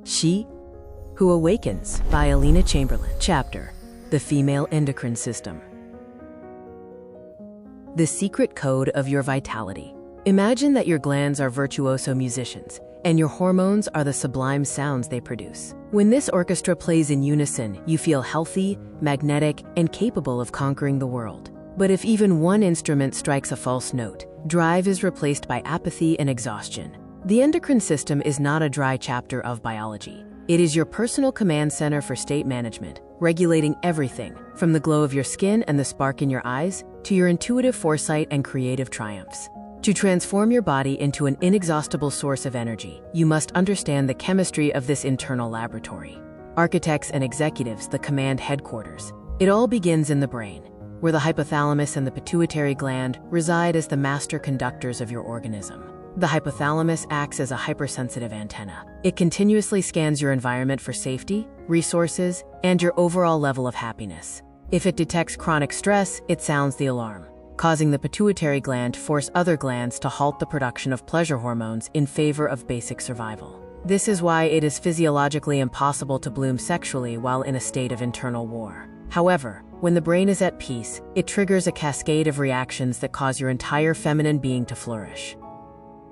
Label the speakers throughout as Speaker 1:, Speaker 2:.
Speaker 1: She Who Awakens by Alina Chamberlain. Chapter: The Female Endocrine System. The secret code of your vitality. Imagine that your glands are virtuoso musicians, and your hormones are the sublime sounds they produce. When this orchestra plays in unison, you feel healthy, magnetic, and capable of conquering the world. But if even one instrument strikes a false note, drive is replaced by apathy and exhaustion. The endocrine system is not a dry chapter of biology. It is your personal command center for state management, regulating everything from the glow of your skin and the spark in your eyes to your intuitive foresight and creative triumphs. To transform your body into an inexhaustible source of energy, you must understand the chemistry of this internal laboratory. Architects and executives, the command headquarters. It all begins in the brain, where the hypothalamus and the pituitary gland reside as the master conductors of your organism. The hypothalamus acts as a hypersensitive antenna. It continuously scans your environment for safety, resources, and your overall level of happiness. If it detects chronic stress, it sounds the alarm, causing the pituitary gland to force other glands to halt the production of pleasure hormones in favor of basic survival. This is why it is physiologically impossible to bloom sexually while in a state of internal war. However, when the brain is at peace, it triggers a cascade of reactions that cause your entire feminine being to flourish.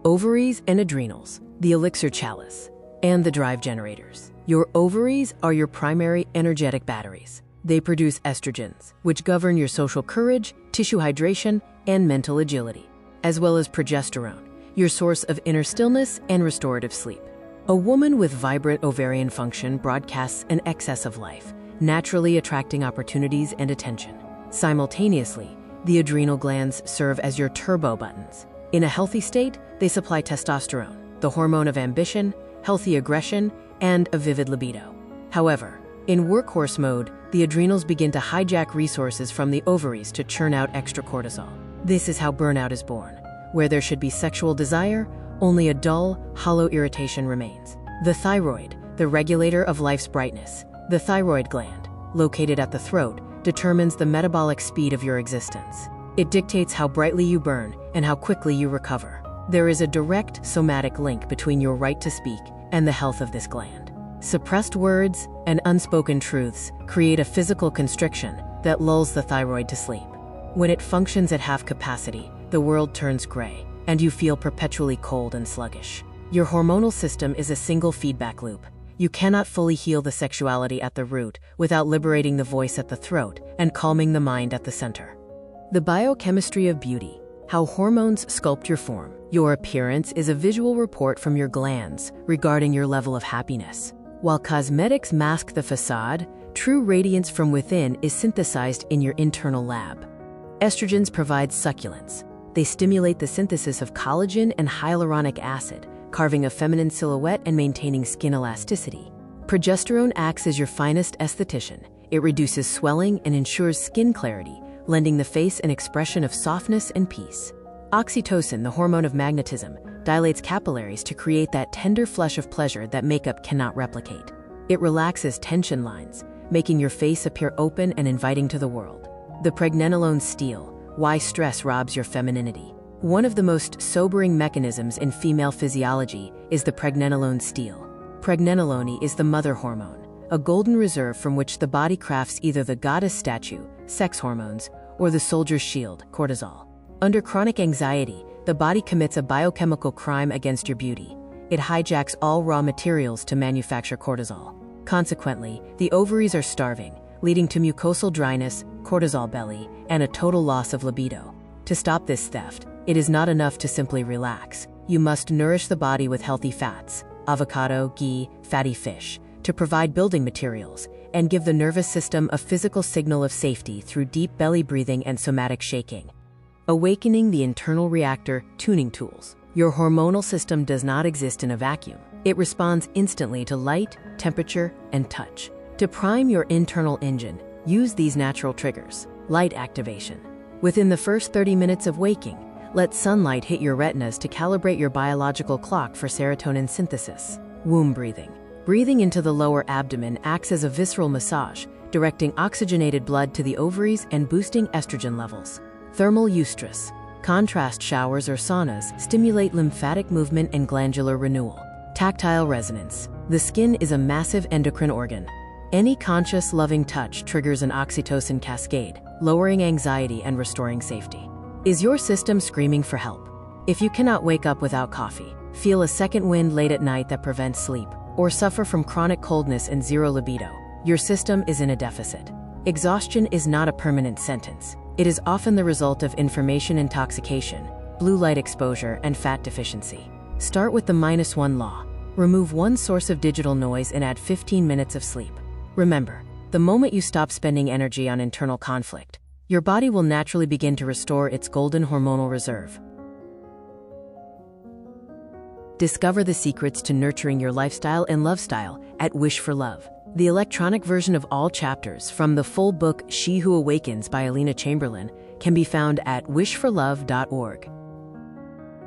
Speaker 1: Ovaries and adrenals, the elixir chalice, and the drive generators. Your ovaries are your primary energetic batteries. They produce estrogens, which govern your social courage, tissue hydration, and mental agility, as well as progesterone, your source of inner stillness and restorative sleep. A woman with vibrant ovarian function broadcasts an excess of life, naturally attracting opportunities and attention. Simultaneously, the adrenal glands serve as your turbo buttons. In a healthy state, they supply testosterone, the hormone of ambition, healthy aggression, and a vivid libido. However, in workhorse mode, the adrenals begin to hijack resources from the ovaries to churn out extra cortisol. This is how burnout is born. Where there should be sexual desire, only a dull, hollow irritation remains. The thyroid, the regulator of life's brightness. The thyroid gland, located at the throat, determines the metabolic speed of your existence. It dictates how brightly you burn and how quickly you recover. There is a direct somatic link between your right to speak and the health of this gland. Suppressed words and unspoken truths create a physical constriction that lulls the thyroid to sleep. When it functions at half capacity, the world turns gray, and you feel perpetually cold and sluggish. Your hormonal system is a single feedback loop. You cannot fully heal the sexuality at the root without liberating the voice at the throat and calming the mind at the center. The biochemistry of beauty, how hormones sculpt your form. Your appearance is a visual report from your glands regarding your level of happiness. While cosmetics mask the facade, true radiance from within is synthesized in your internal lab. Estrogens provide succulence. They stimulate the synthesis of collagen and hyaluronic acid, carving a feminine silhouette and maintaining skin elasticity. Progesterone acts as your finest esthetician. It reduces swelling and ensures skin clarity, lending the face an expression of softness and peace. Oxytocin, the hormone of magnetism, dilates capillaries to create that tender flush of pleasure that makeup cannot replicate. It relaxes tension lines, making your face appear open and inviting to the world. The pregnenolone steal, why stress robs your femininity. One of the most sobering mechanisms in female physiology is the pregnenolone steal. Pregnenolone is the mother hormone, a golden reserve from which the body crafts either the goddess statue, sex hormones, or the soldier's shield, cortisol. Under chronic anxiety, the body commits a biochemical crime against your beauty. It hijacks all raw materials to manufacture cortisol. Consequently, the ovaries are starving, leading to mucosal dryness, cortisol belly, and a total loss of libido. To stop this theft, it is not enough to simply relax. You must nourish the body with healthy fats, avocado, ghee, fatty fish, to provide building materials, and give the nervous system a physical signal of safety through deep belly breathing and somatic shaking. Awakening the internal reactor tuning tools. Your hormonal system does not exist in a vacuum. It responds instantly to light, temperature, and touch. To prime your internal engine, use these natural triggers. Light activation. Within the first 30 minutes of waking, let sunlight hit your retinas to calibrate your biological clock for serotonin synthesis. Womb breathing. Breathing into the lower abdomen acts as a visceral massage, directing oxygenated blood to the ovaries and boosting estrogen levels. Thermal eustress. Contrast showers or saunas stimulate lymphatic movement and glandular renewal. Tactile resonance. The skin is a massive endocrine organ. Any conscious, loving touch triggers an oxytocin cascade, lowering anxiety and restoring safety. Is your system screaming for help? If you cannot wake up without coffee, feel a second wind late at night that prevents sleep, or suffer from chronic coldness and zero libido, your system is in a deficit. Exhaustion is not a permanent sentence. It is often the result of information intoxication, blue light exposure, and fat deficiency. Start with the -1 law. Remove one source of digital noise and add 15 minutes of sleep. Remember, the moment you stop spending energy on internal conflict, your body will naturally begin to restore its golden hormonal reserve. Discover the secrets to nurturing your lifestyle and love style at Wish for Love. The electronic version of all chapters from the full book She Who Awakens by Alina Chamberlain can be found at wishforlove.org.